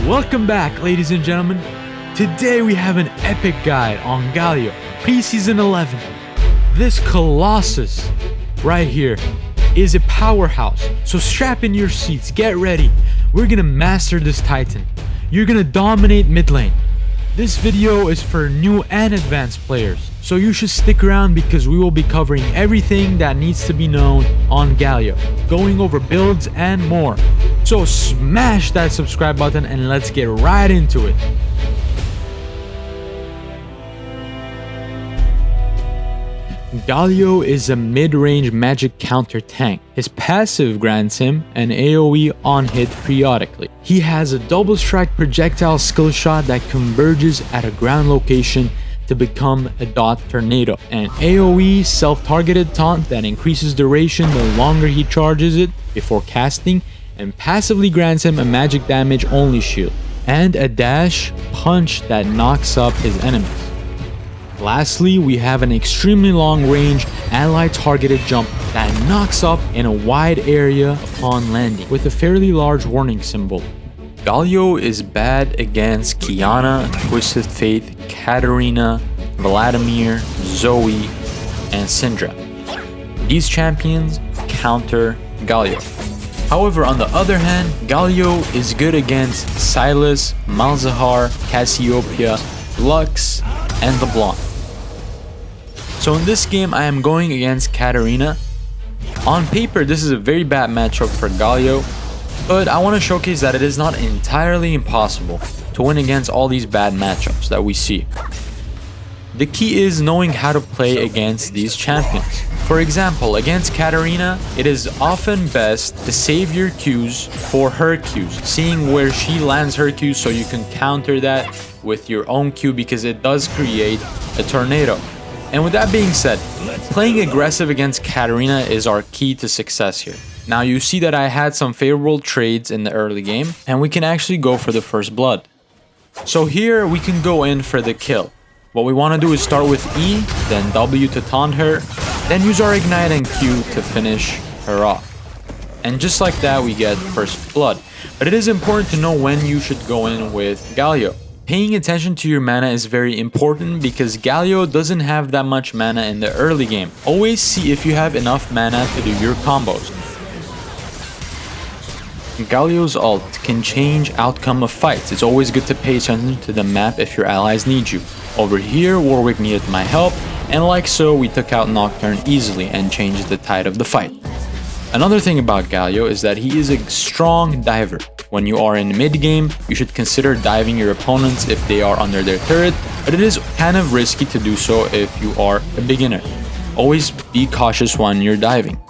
Welcome back, ladies and gentlemen. Today we have an epic guide on GALIO Preseason 11. This Colossus right here is a powerhouse, so strap in your seats, get ready. We're gonna master this Titan. You're gonna dominate mid lane. This video is for new and advanced players, so you should stick around because we will be covering everything that needs to be known on GALIO, going over builds and more. So smash that subscribe button and let's get right into it. GALIO is a mid-range magic counter tank. His passive grants him an AoE on hit periodically. He has a double strike projectile skill shot that converges at a ground location to become a dot tornado, an AoE self-targeted taunt that increases duration the longer he charges it before casting, and passively grants him a magic damage only shield, and a dash punch that knocks up his enemies. Lastly, we have an extremely long range ally targeted jump that knocks up in a wide area upon landing with a fairly large warning symbol. GALIO is bad against Kiana, Twisted Fate, Katarina, Vladimir, Zoe, and Syndra. These champions counter GALIO. However, on the other hand, GALIO is good against Silas, Malzahar, Cassiopeia, Lux, and LeBlanc. So in this game, I am going against Katarina. On paper, this is a very bad matchup for GALIO, but I want to showcase that it is not entirely impossible to win against all these bad matchups that we see. The key is knowing how to play against these champions. For example, against Katarina, it is often best to save your Qs for her Qs, seeing where she lands her Qs so you can counter that with your own Q because it does create a tornado. And with that being said, playing aggressive against Katarina is our key to success here. Now you see that I had some favorable trades in the early game, and we can actually go for the first blood. So here we can go in for the kill. What we want to do is start with E, then W to taunt her, then use our ignite and Q to finish her off. And just like that, we get first blood. But it is important to know when you should go in with GALIO. Paying attention to your mana is very important because GALIO doesn't have that much mana in the early game. Always see if you have enough mana to do your combos. GALIO's ult can change outcome of fights. It's always good to pay attention to the map if your allies need you. Over here, Warwick needed my help, and like so, we took out Nocturne easily and changed the tide of the fight. Another thing about GALIO is that he is a strong diver. When you are in mid-game, you should consider diving your opponents if they are under their turret, but it is kind of risky to do so if you are a beginner. Always be cautious when you're diving.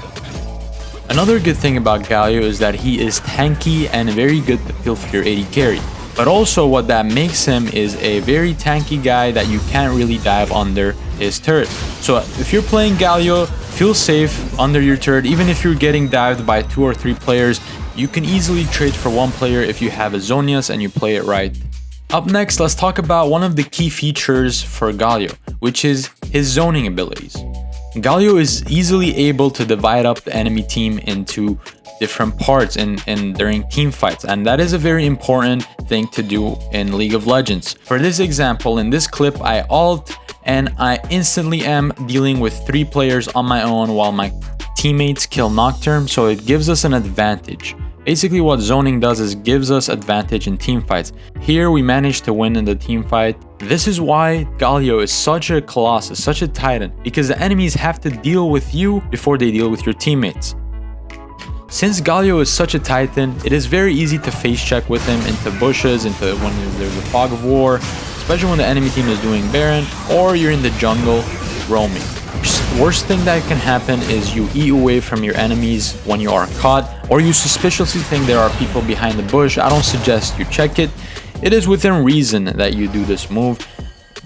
Another good thing about GALIO is that he is tanky and very good to feel for your AD carry. But also what that makes him is a very tanky guy that you can't really dive under his turret. So if you're playing GALIO, feel safe under your turret. Even if you're getting dived by 2 or 3 players, you can easily trade for 1 player if you have a Zonias and you play it right. Up next, let's talk about one of the key features for GALIO, which is his zoning abilities. GALIO is easily able to divide up the enemy team into different parts during team fights, and that is a very important thing to do in League of Legends. For this example, in this clip, I ult and I instantly am dealing with 3 players on my own while my teammates kill Nocturne, so it gives us an advantage. Basically what zoning does is gives us advantage in team fights. Here we managed to win in the team fight. This is why GALIO is such a colossus, such a titan, because the enemies have to deal with you before they deal with your teammates. Since GALIO is such a titan, it is very easy to face check with him into bushes, into when there's a fog of war, especially when the enemy team is doing Baron, or you're in the jungle roaming. Worst thing that can happen is you eat away from your enemies when you are caught, or you suspiciously think there are people behind the bush. I don't suggest you check it. It is within reason that you do this move.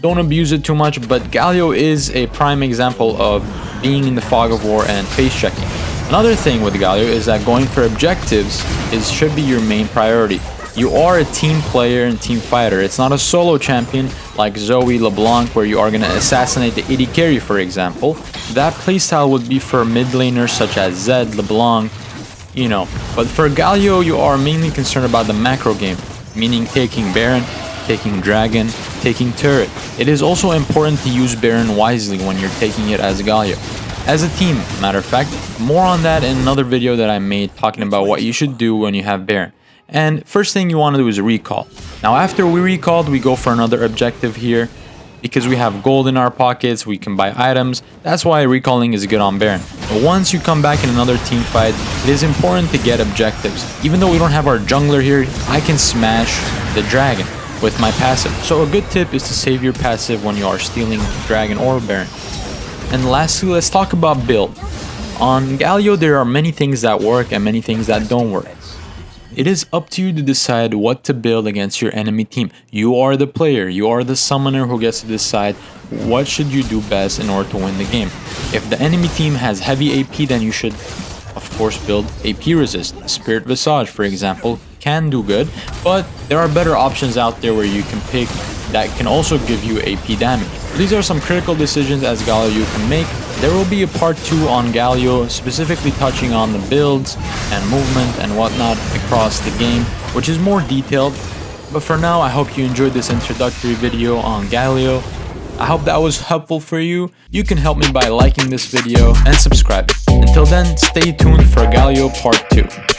Don't abuse it too much, but GALIO is a prime example of being in the fog of war and face checking. Another thing with GALIO is that going for objectives should be your main priority. You are a team player and team fighter. It's not a solo champion like Zoe, LeBlanc, where you are going to assassinate the AD carry, for example. That playstyle would be for mid laners such as Zed, LeBlanc, But for GALIO, you are mainly concerned about the macro game. meaning taking Baron, taking Dragon, taking Turret. It is also important to use Baron wisely when you're taking it as Galio. As a team, matter of fact, more on that in another video that I made talking about what you should do when you have Baron. And first thing you want to do is recall. Now after we recalled, we go for another objective here. Because we have gold in our pockets, we can buy items. That's why recalling is good on Baron. But once you come back in another team fight, it is important to get objectives. Even though we don't have our jungler here, I can smash the dragon with my passive. So a good tip is to save your passive when you are stealing dragon or Baron. And lastly, let's talk about build. On Galio, there are many things that work and many things that don't work. It is up to you to decide what to build against your enemy team. You are the player, you are the summoner who gets to decide what should you do best in order to win the game. If the enemy team has heavy AP, then you should of course build AP resist. Spirit Visage, for example, can do good, but there are better options out there where you can pick that can also give you AP damage. These are some critical decisions as Galio you can make. There will be a part 2 on Galio, specifically touching on the builds and movement and whatnot across the game, which is more detailed. But for now, I hope you enjoyed this introductory video on Galio. I hope that was helpful for you. You can help me by liking this video and subscribing. Until then, stay tuned for Galio part 2.